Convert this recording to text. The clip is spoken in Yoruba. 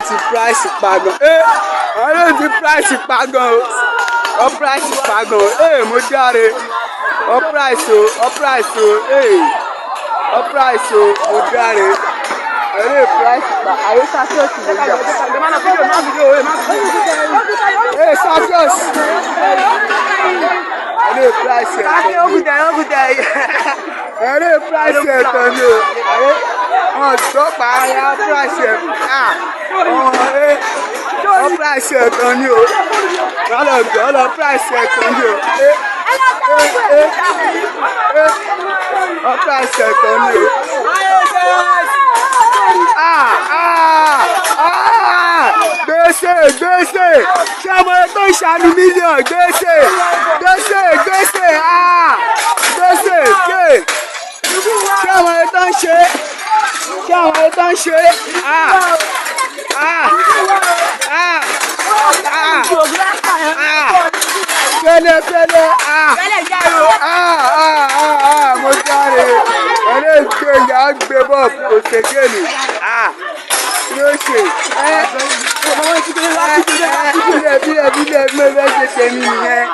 ti price pagan ọ̀rẹ́ ti price pagan o price pagan mo dáre price o price o price o mo dáre ọ̀rẹ́ price pa ayé sakios ló ń jà sakios ọ̀rẹ́ price ọ̀rẹ́ price ẹ̀tọ́ ni o wọn gbọ́ pa ara price ẹ̀ price ẹ̀tọ́ ni o lọ́lọ́ price ẹ̀tọ́ ni o price ẹ̀tọ́ ni o gbèsè ṣé ọmọ tó ń ṣàánú mílíọ̀nù gbèsè ṣé ọmọ tó ń ṣe fẹ́lẹ́ mo jáde ẹlẹ́gbẹ́ ìyá gbé bọ̀ kò ṣègbèlè ló ṣe bílẹ̀ mẹ́fẹ́ ṣe tèmi nìyẹn.